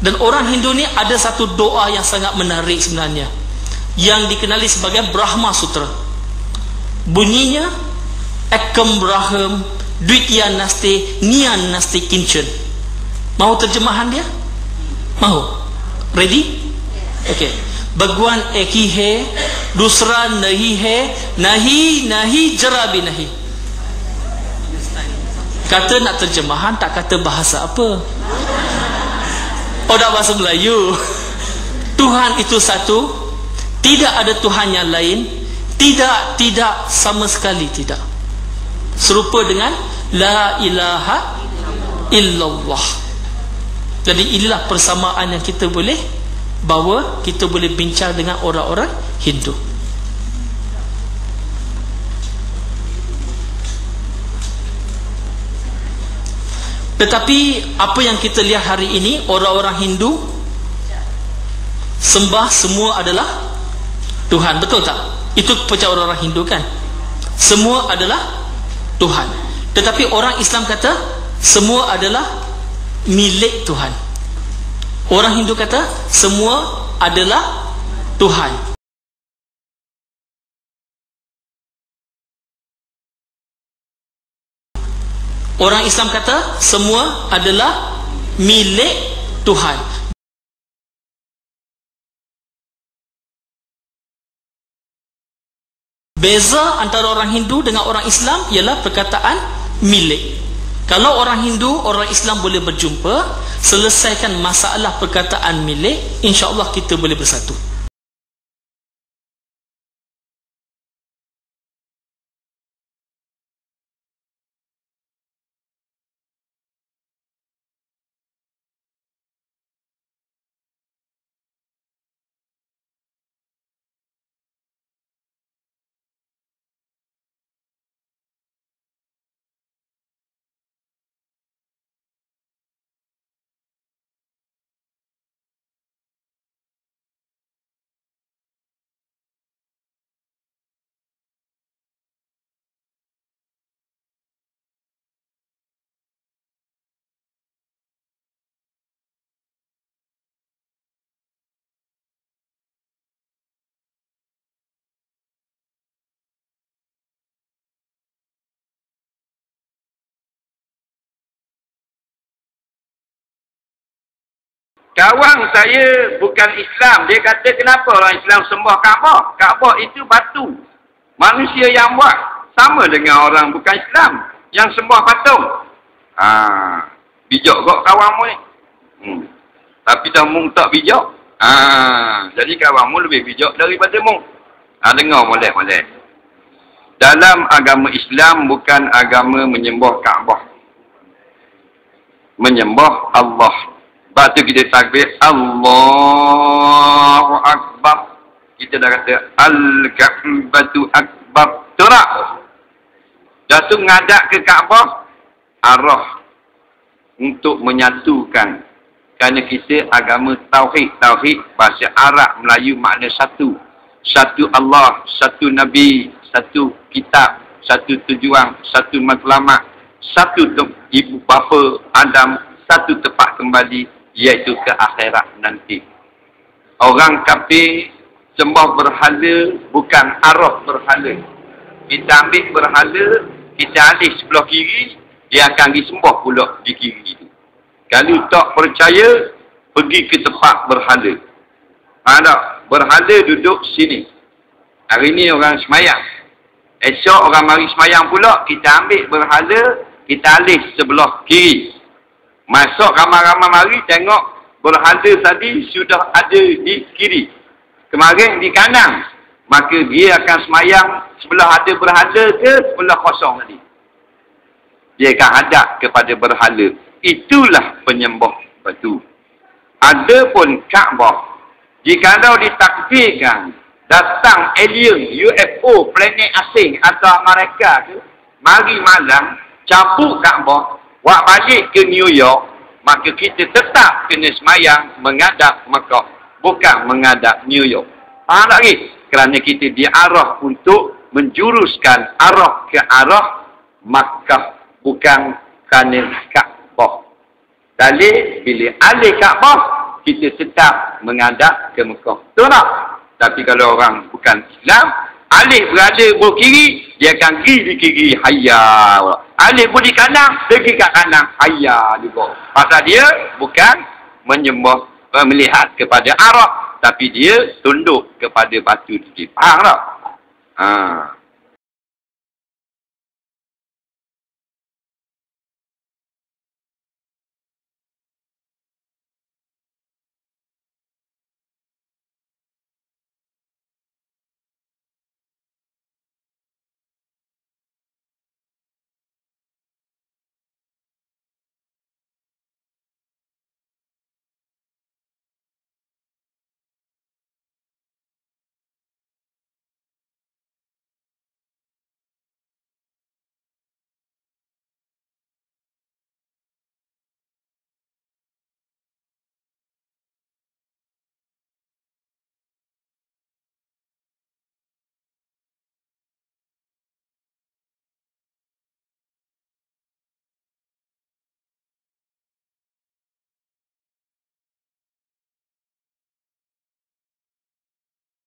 Dan orang Hindu ni ada satu doa yang sangat menarik sebenarnya, yang dikenali sebagai Brahma Sutra. Bunyinya Ekam Braham Dwitya Naste Nian Naste Kinchan. Mahu terjemahan dia? Mahu? Ready? Okay. Bhagwan ek hi hai, dusra nahi hai, nahi nahi jara bhi nahi. Kata nak terjemahan, tak kata bahasa apa. Oh, dah bahasa Melayu. Tuhan itu satu, tidak ada Tuhan yang lain, tidak sama sekali tidak. Serupa dengan la ilaha illallah. Jadi inilah persamaan yang kita boleh bahawa kita boleh bincang dengan orang-orang Hindu. Tetapi apa yang kita lihat hari ini, orang-orang Hindu sembah semua adalah Tuhan, betul tak? Itu percaya orang-orang Hindu kan? Semua adalah Tuhan. Tetapi orang Islam kata semua adalah milik Tuhan. Orang Hindu kata semua adalah Tuhan. Orang Islam kata semua adalah milik Tuhan. Beza antara orang Hindu dengan orang Islam ialah perkataan milik. Kalau orang Hindu, orang Islam boleh berjumpa, selesaikan masalah perkataan milik, insya-Allah kita boleh bersatu. Kawan saya bukan Islam. Dia kata kenapa orang Islam sembah Kaabah? Kaabah itu batu. Manusia yang buat. Sama dengan orang bukan Islam yang sembah patung. Bijak kok kawanmu ni. Tapi dah mung tak bijak. Jadi kawanmu lebih bijak daripada mung. Dengar molek-molek. Dalam agama Islam bukan agama menyembah Kaabah. Menyembah Allah. Lepas tu kita takbir Allahu Akbar. Kita dah kata Al-Ka'batu Akbar. Turak. Dah tu ngadak ke Kaabah, arah untuk menyatukan. Kerana kita agama Tauhid. Tauhid bahasa Arab, Melayu makna satu. Satu Allah, satu Nabi, satu kitab, satu tujuan, satu matlamat, satu ibu bapa Adam, satu tempat kembali, iaitu ke akhirat nanti. Orang kafir sembah berhala bukan arah berhala. Kita ambil berhala, kita alih sebelah kiri, dia akan disembah pula di kiri itu. Kalau tak percaya, pergi ke tempat berhala. Ada berhala duduk sini. Hari ni orang semayang. Esok orang mari semayang pula, kita ambil berhala, kita alih sebelah kiri. Masuk ramai-ramai mari tengok berhala tadi sudah ada di kiri. Kemarin di kanan. Maka dia akan semayang sebelah ada berhala ke sebelah kosong tadi. Dia akan hadap kepada berhala. Itulah penyembah batu. Adapun Kaabah, jikalau ditakdirkan datang alien, UFO, planet asing atau Amerika ke, mari malam cabut Kaabah, buat balik ke New York, maka kita tetap kena semayang menghadap Mekah, bukan menghadap New York. Faham lagi? Kerana kita diarah untuk menjuruskan arah ke arah Makkah, bukan kerana Kaabah. Dalil, bila alih Kaabah, kita tetap menghadap ke Mekah. Betul tak? Tapi kalau orang bukan Islam, alif berada belah kiri, dia akan pergi di kiri, hayya. Alif pun di kanan, pergi kat kanan, hayya juga. Pasal dia bukan menyembah, melihat kepada Arab, tapi dia tunduk kepada batu titi. Faham tak?